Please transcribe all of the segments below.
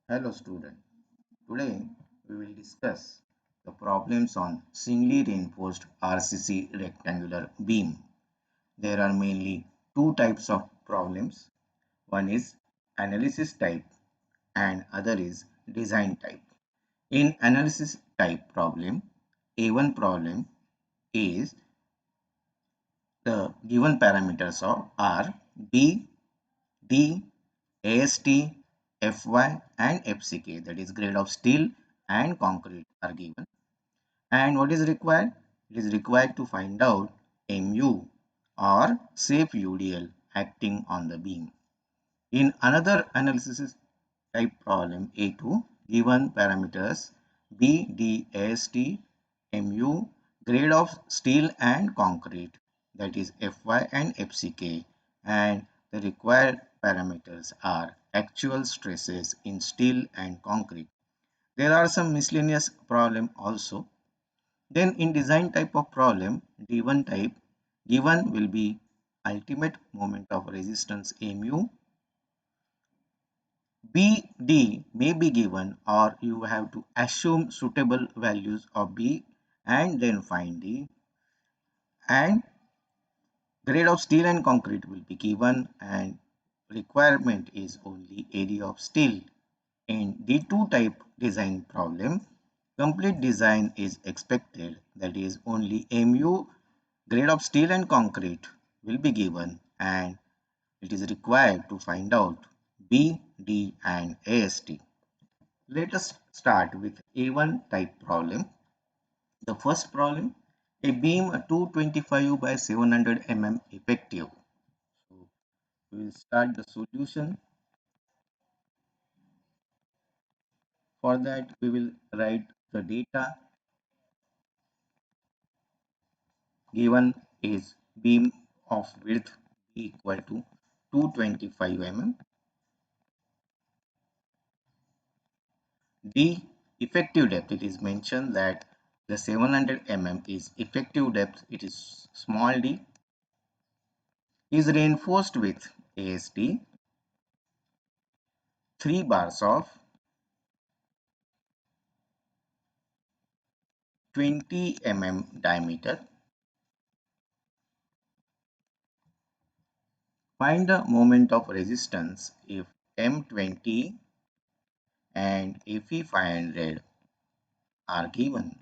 Hello student. Today we will discuss the problems on singly reinforced RCC rectangular beam. There are mainly two types of problems. One is analysis type and other is design type. In analysis type problem, A1 problem is the given parameters of are B, D, AST, FY and FCK, that is grade of steel and concrete are given. And what is required? It is required to find out MU or safe UDL acting on the beam. In another analysis type problem A2, given parameters B, D, AST, MU, grade of steel and concrete, that is FY and FCK, and the required parameters are actual stresses in steel and concrete. There are some miscellaneous problem also. Then in design type of problem, D1 type, given will be ultimate moment of resistance MU. BD may be given or you have to assume suitable values of B and then find D, and grade of steel and concrete will be given and requirement is only area of steel. In D2 type design problem, complete design is expected, that is only MU grade of steel and concrete will be given and it is required to find out B, D and AST. Let us start with A1 type problem. The first problem, a beam 225 by 700 effective. So we will start the solution. For that we will write the data given is beam of width equal to 225 D effective depth. It is mentioned that the 700 is effective depth. It is small d is reinforced with AST 3 bars of 20 diameter. Find the moment of resistance if M20 and Fe 500 are given.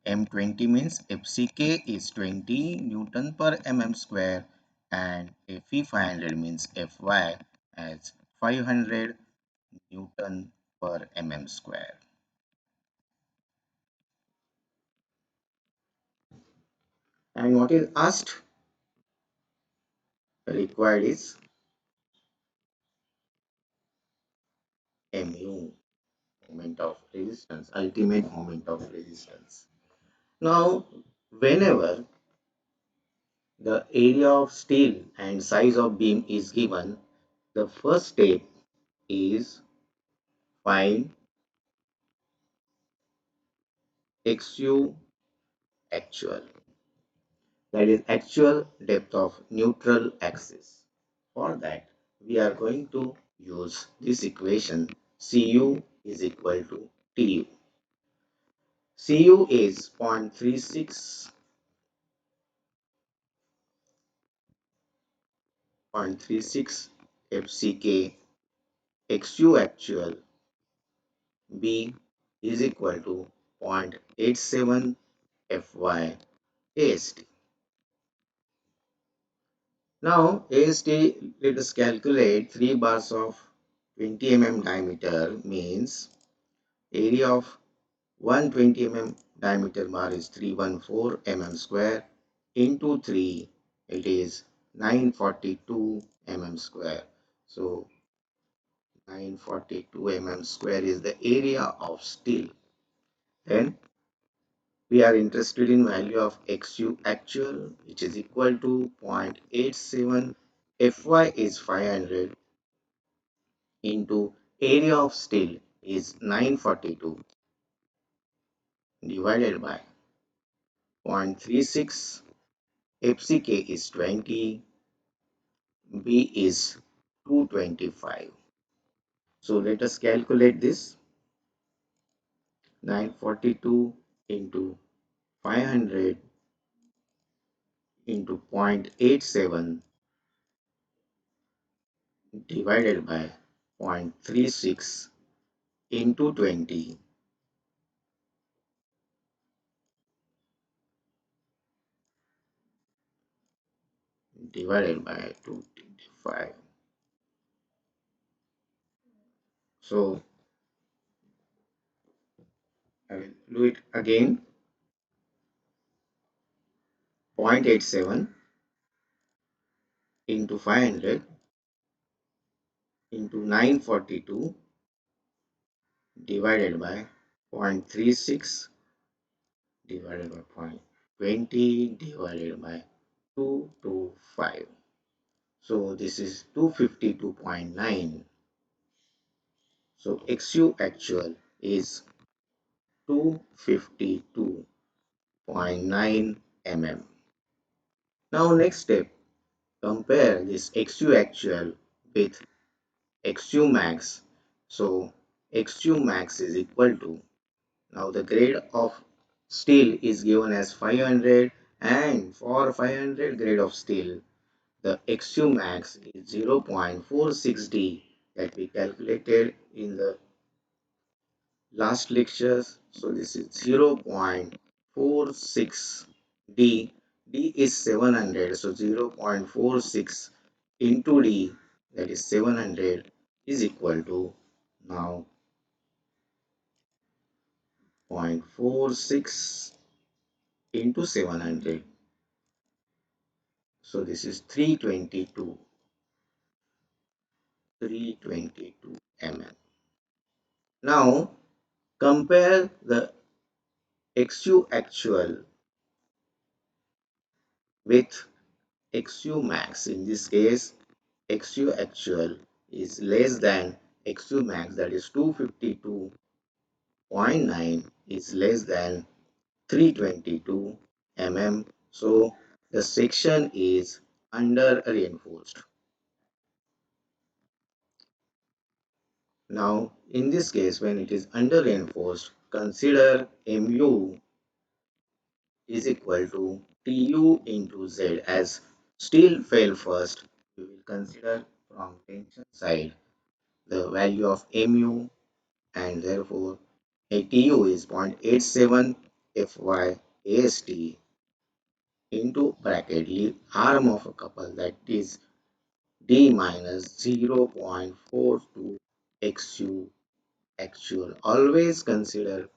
M20 means FCK is 20 Newton per square and Fe 500 means Fy as 500 Newton per square. And what is asked? Required is Mu, moment of resistance, ultimate moment of resistance. Now, whenever the area of steel and size of beam is given, the first step is find XU actual, that is actual depth of neutral axis. For that, we are going to use this equation Cu is equal to Tu. Cu is 0.36, FCK, XU actual B is equal to 0.87 Fy AST. Now AST, let us calculate 3 bars of 20 diameter means area of 120 diameter bar is 314 square into 3, it is 942 square. So 942 square is the area of steel. Then we are interested in value of XU actual, which is equal to 0.87. Fy is 500 into area of steel is 942 divided by 0.36. FCK is 20, B is 225. So let us calculate this. 942 into 500 into 0.87 divided by 0.36 into 20 divided by 225. So I will do it again. 0.87 into 500 into 942 divided by 0.36 divided by 0.20 divided by 225. So this is 252.9. So XU actual is 252.9 mm. Now next step, compare this XU actual with XU max. So XU max is equal to, now the grade of steel is given as 500, and for 500 grade of steel the XU max is 0.46D that we calculated in the last lectures. So this is 0.46 D. D is 700. So 0.46 into D, that is 700, is equal to now 0.46 into 700. So this is 322 mm. Now compare the XU actual with XU max. In this case, XU actual is less than XU max, that is 252.9 is less than 322 mm. So the section is under reinforced. Now in this case, when it is under reinforced, consider Mu is equal to Tu into Z. As steel fell first, we will consider from tension side the value of Mu, and therefore ATU is 0.87 Fy AST into bracket leave arm of a couple, that is D minus 0.42 XU actual. Always consider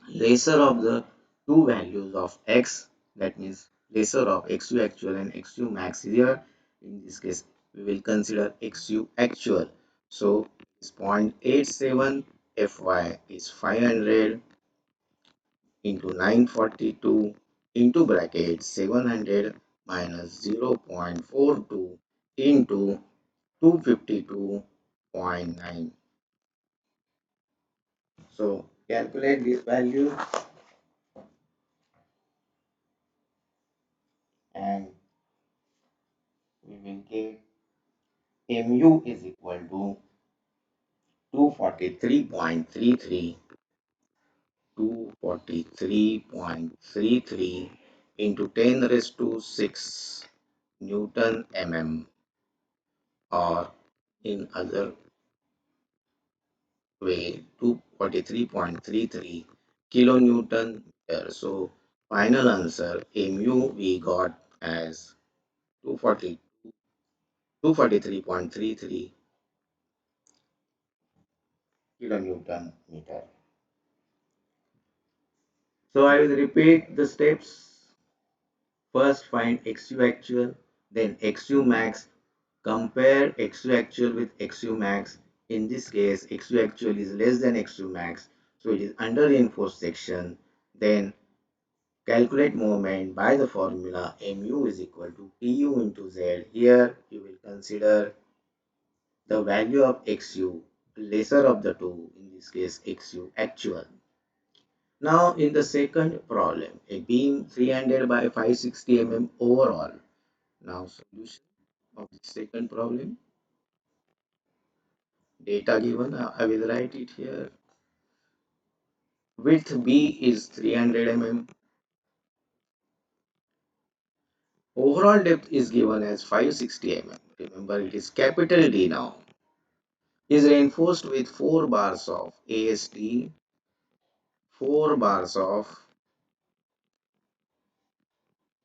lesser of the two values of X, that means lesser of XU actual and XU max here. In this case, we will consider XU actual. So it's 0.87 Fy is 500 into 942 into bracket 700 minus 0.42 into 252.9. So calculate this value and we will get Mu is equal to 243.33 243.33 into 10 raised to 6 Newton mm, or in other way 243.33 kilonewton meter. So final answer Mu we got as 240 243.33 kilonewton meter. So I will repeat the steps. First find XU actual, then XU max. Compare XU actual with XU max. In this case, XU actual is less than XU max, so it is under reinforced section. Then calculate moment by the formula Mu is equal to Tu into Z. Here you will consider the value of XU, lesser of the two, in this case XU actual. Now in the second problem, a beam 300 by 560 mm overall. Now solution of the second problem. Data given, I will write it here. Width B is 300 mm. Overall depth is given as 560 mm. Remember, it is capital D now. Is reinforced with 4 bars of ASD, 4 bars of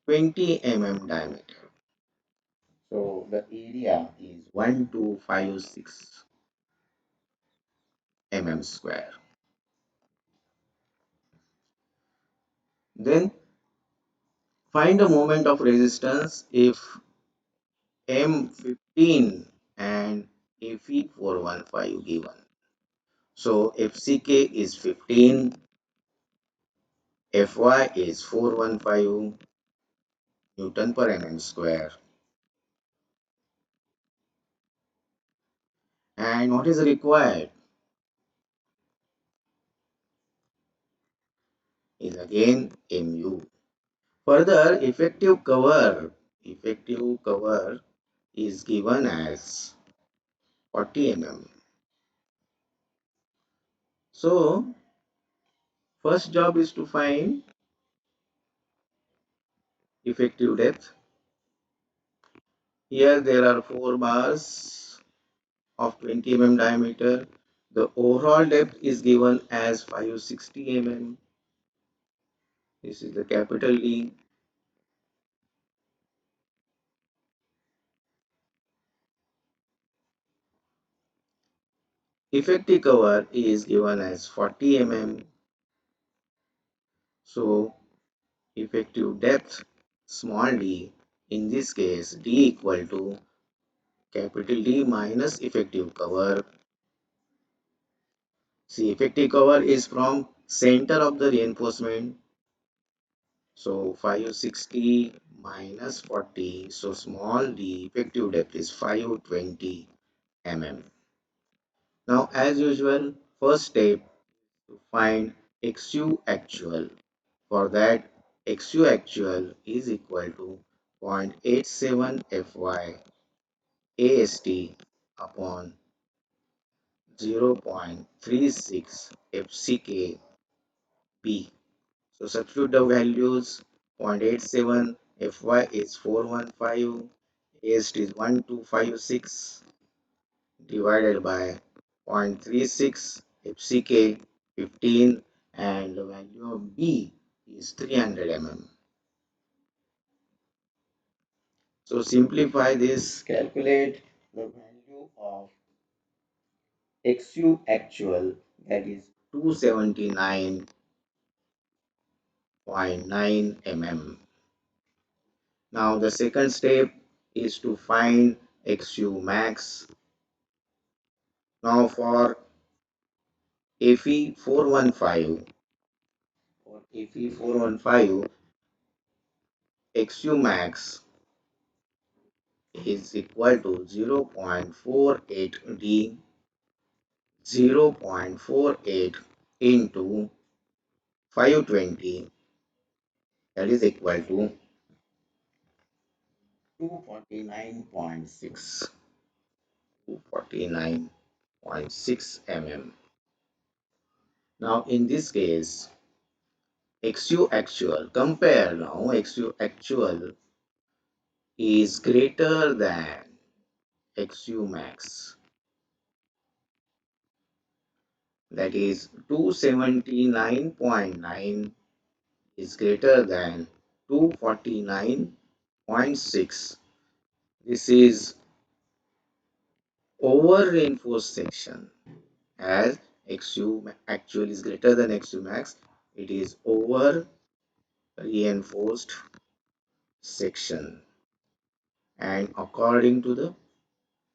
20 mm diameter. So the area is 1256 mm square. Then find the moment of resistance if M15 and Fe415 given. So FCK is 15, Fy is 415 Newton per mm square. And what is required is again Mu. Further, effective cover is given as 40 mm. So, first job is to find effective depth. Here there are 4 bars of 20 mm diameter. The overall depth is given as 560 mm. This is the capital D. Effective cover is given as 40 mm. So effective depth small d, in this case d equal to capital D minus effective cover. See, effective cover is from center of the reinforcement. So 560 minus 40. So small d effective depth is 520 mm. Now as usual, first step to find XU actual. For that, XU actual is equal to 0.87 Fy AST upon 0.36 FCK B. So substitute the values. 0.87 Fy is 415, AST is 1256 divided by 0.36 FCK 15, and the value of B is 300 mm. So simplify this, calculate the value of XU actual, that is 279.9 mm. Now the second step is to find XU max. Now for Fe415, XU max is equal to 0.48 D, 0.48 into 520, that is equal to 249.6, 249.6 mm. Now in this case, XU actual, compare now, XU actual is greater than XU max, that is 279.9 is greater than 249.6. This is over reinforced section. As XU actual is greater than XU max, it is over reinforced section. And according to the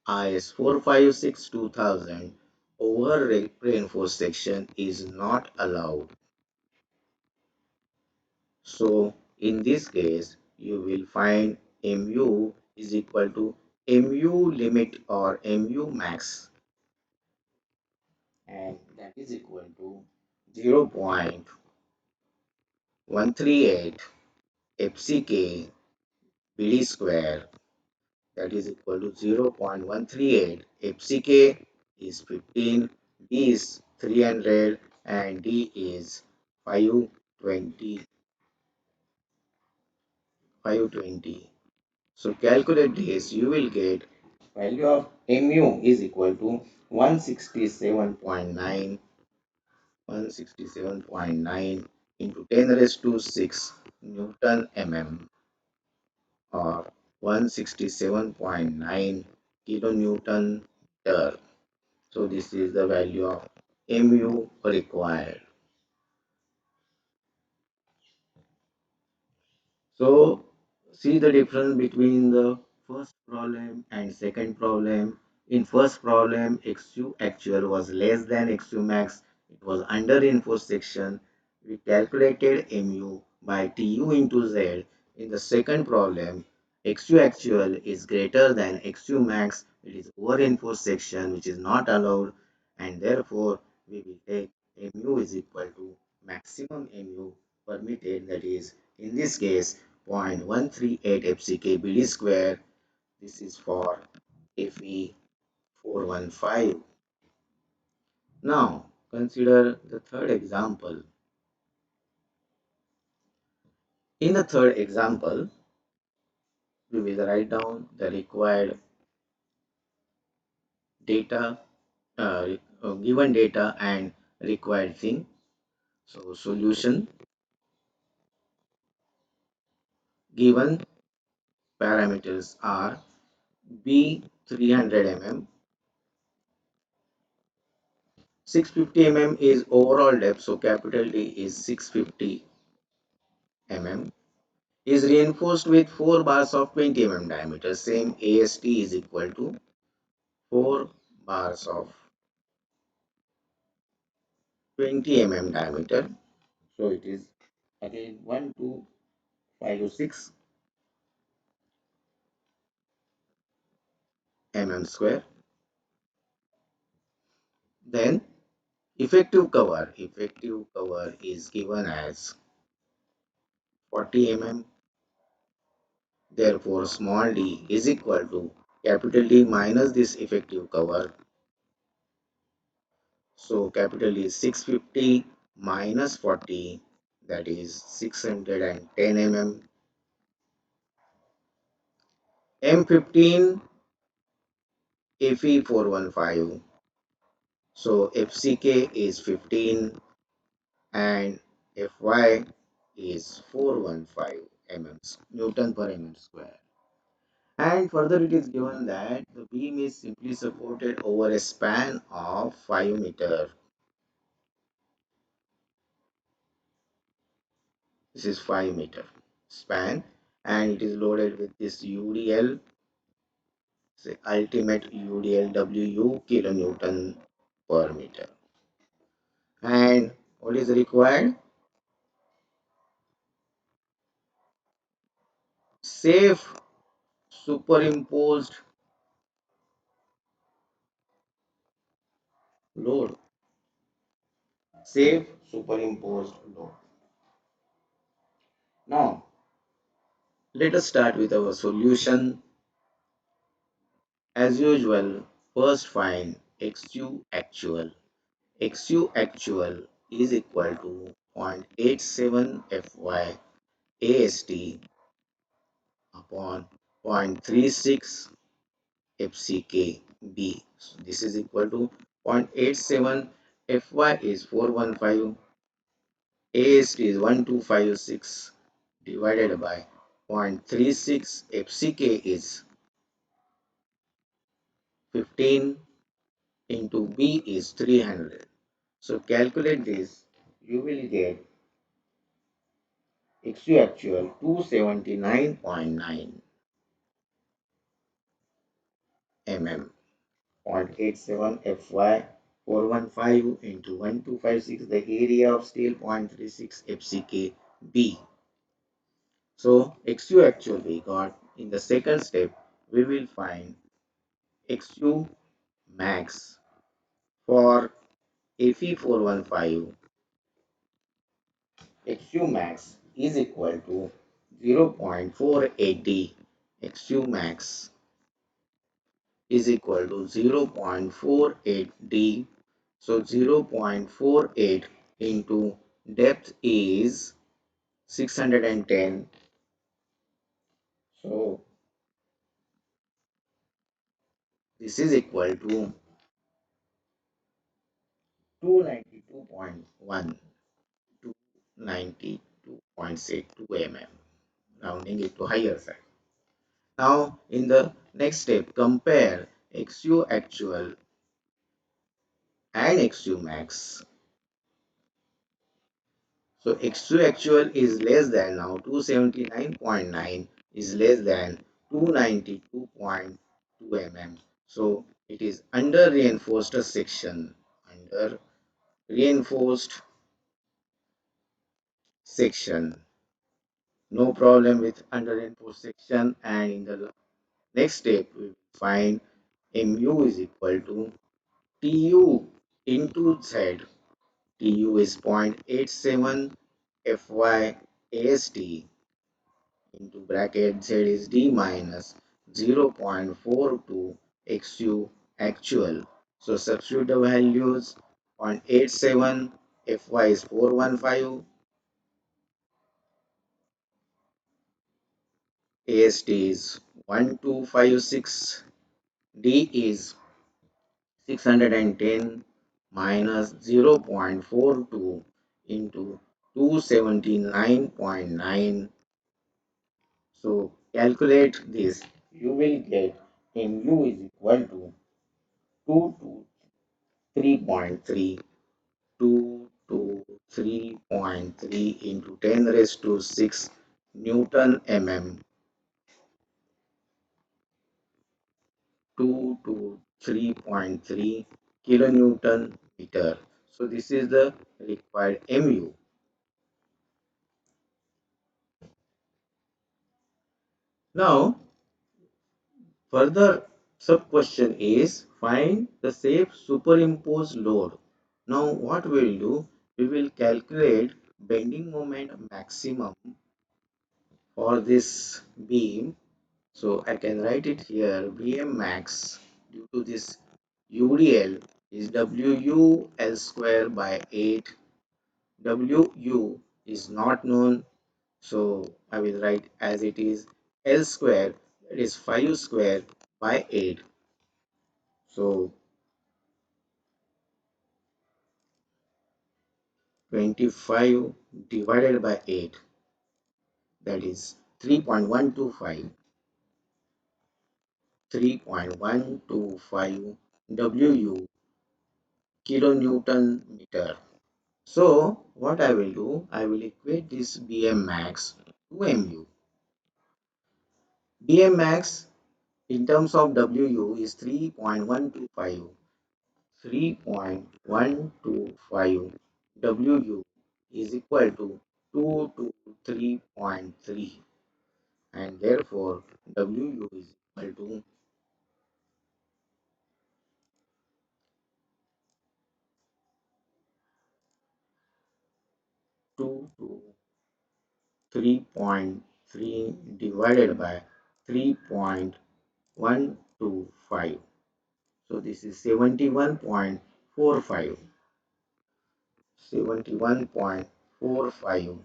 IS 456-2000, over reinforced section is not allowed. So in this case, you will find Mu is equal to Mu limit or Mu max, and that is equal to 0.138 FCK BD square, that is equal to 0.138 FCK is 15, D is 300, and D is 520. 520. So calculate this, you will get value of mu is equal to 167.9 167.9 into 10 raised to 6 Newton mm, or 167.9 kilonewton per. So this is the value of mu required. So see the difference between the first problem and second problem. In first problem, XU actual was less than XU max. It was under reinforced section. We calculated mu by Tu into Z. In the second problem, XU actual is greater than XU max. It is over reinforced section which is not allowed, and therefore we will take mu is equal to maximum mu permitted, that is in this case 0.138 FCK BD square. This is for Fe 415. Now consider the third example. In the third example, we will write down the required data, given data and required thing. So solution, given parameters are B 300 mm, 650 mm is overall depth, so capital D is 650 mm, is reinforced with 4 bars of 20 mm diameter. Same AST is equal to 4 bars of 20 mm diameter. So it is again 1256 mm square. Then effective cover is given as 40 mm. Therefore, small d is equal to capital D minus this effective cover. So capital D is 650 minus 40, that is 610 mm. M15 Fe415. So FCK is 15 and Fy is 415 mm Newton per mm square. And further it is given that the beam is simply supported over a span of 5 meter. This is 5 meter span, and it is loaded with this UDL, say ultimate UDL WU kilonewton per meter. And what is required? Safe superimposed load. Safe superimposed load. Now, let us start with our solution. As usual, first find XU actual. XU actual is equal to 0.87 Fy AST upon 0.36 FCK B. So this is equal to 0.87. Fy is 415, AST is 1256 divided by 0.36, FCK is 15 into B is 300. So calculate this, you will get XU actual 279.9 mm, 0.87 Fy 415 into 1256, the area of steel 0.36 FCK B. So XU actual we got. In the second step, we will find XU max for Fe415. XU max is equal to 0.480 XU max is equal to 0.48 d. So 0.48 into depth is 610. So this is equal to 292.1 to 92.62 mm, rounding it to higher side. Now in the next step, compare XU actual and XU max. So X2 actual is less than, now 279.9 is less than 292.2 mm. So it is under reinforced section. Under reinforced section. No problem with under reinforced section. And in the next step, we find mu is equal to Tu into Z. Tu is 0.87 Fy AST into bracket Z is D minus 0.42 XU actual. So substitute the values. 0.87 Fy is 415, AST is 1256, D is 610 minus 0.42 into 279.9. So calculate this. You will get mu is equal to 223.3, 223.3 into 10 raised to 6 Newton mm, 223.3 kilonewton meter. So this is the required mu. Now further sub question is find the safe superimposed load. Now what we will do? We will calculate bending moment maximum for this beam. So I can write it here. Bm max due to this UDL is WU L square by 8. WU is not known, so I will write as it is L square, that is 5 square by 8. So 25 divided by 8, that is 3.125. 3.125 WU kilonewton meter. So what I will do, I will equate this Bm max to Mu. Bm max in terms of WU is 3.125. 3.125 WU is equal to 223.3, and therefore WU is equal to 223.3 divided by 3.125. So this is 71.45. 71.45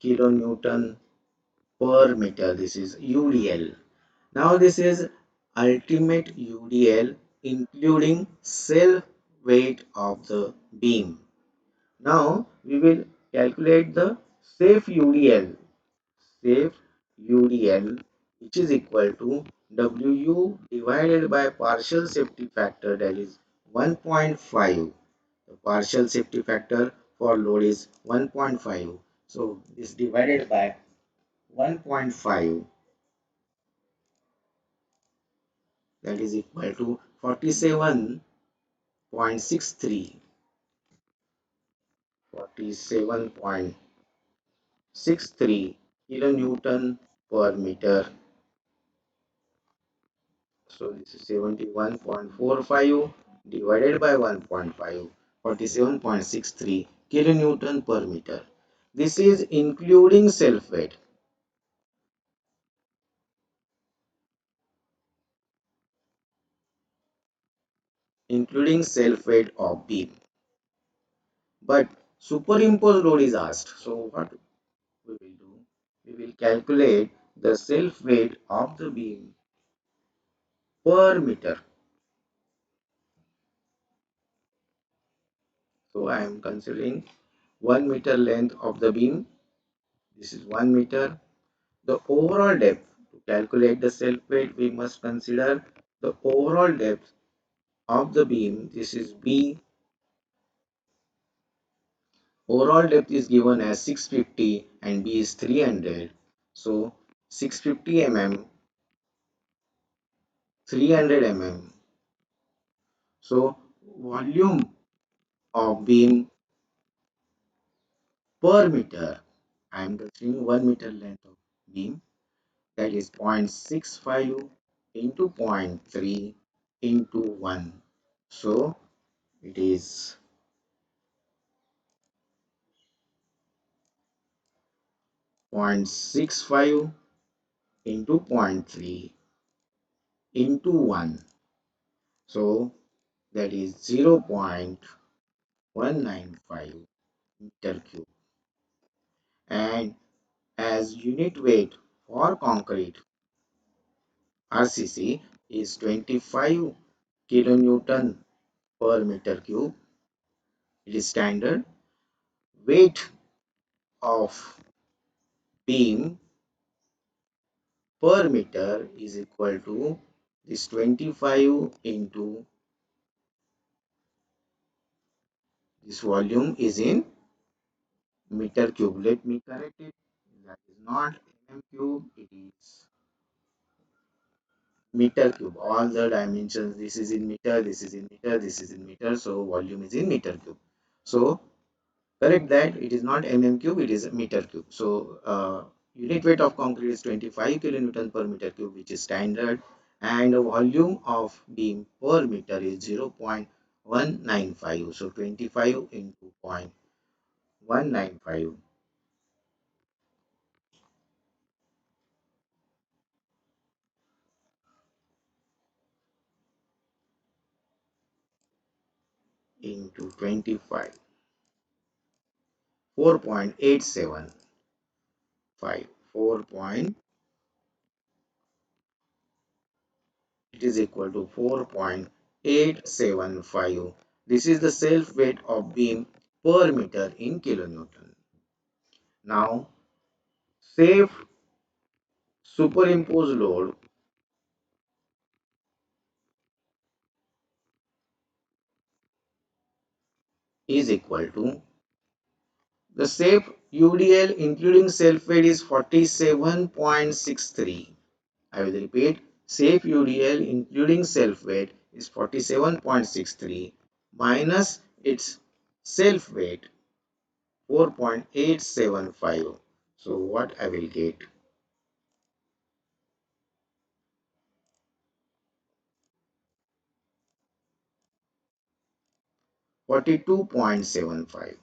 kilonewton per meter. This is UDL. Now this is ultimate UDL including self weight of the beam. Now we will calculate the safe UDL. Safe UDL, which is equal to WU divided by partial safety factor, that is 1.5. The partial safety factor for load is 1.5. So this divided by 1.5, that is equal to 47.63. 47.63 kilonewton per meter. So this is 71.45 divided by 1.5, 47.63 kilonewton per meter. This is including self weight. including self-weight of beam. But superimposed load is asked. So what we will do? We will calculate the self-weight of the beam per meter. So I am considering 1 meter length of the beam. This is 1 meter. The overall depth. To calculate the self-weight, we must consider the overall depth of the beam. This is B. Overall depth is given as 650 and B is 300. So 650 mm, 300 mm. So volume of beam per meter. I am considering 1 meter length of beam, that is 0.65 into zero point 0.3 into 1. So it is 0.65 into zero point 0.3 into 1. So that is 0.195 meter cube. And as unit weight for concrete, RCC is 25 kilonewton per meter cube. It is standard. Weight of beam per meter is equal to this 25 into this volume is in meter cube. Let me correct it. That is not mm cube, it is meter cube. All the dimensions, this is in meter, this is in meter, this is in meter. So volume is in meter cube. So correct that it is not mm cube, it is meter cube. So unit weight of concrete is 25 kilonewton per meter cube, which is standard, and the volume of beam per meter is 0.195. So 25 into 0.195 into 25, 4.875, 4 point, it is equal to 4.875. This is the self weight of beam per meter in kilonewton. Now safe superimposed load is equal to the safe UDL including self weight is 47.63. I will repeat, safe UDL including self weight is 47.63 minus its self weight 4.875. So what I will get? 42.75.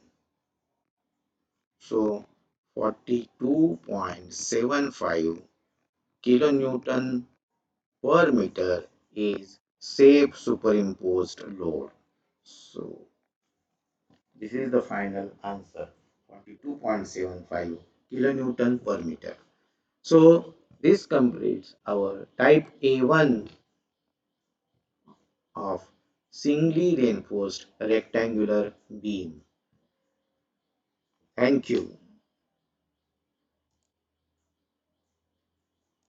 So 42.75 kilonewton per meter is safe superimposed load. So this is the final answer, 42.75 kilonewton per meter. So this completes our type A1 of singly reinforced rectangular beam. Thank you.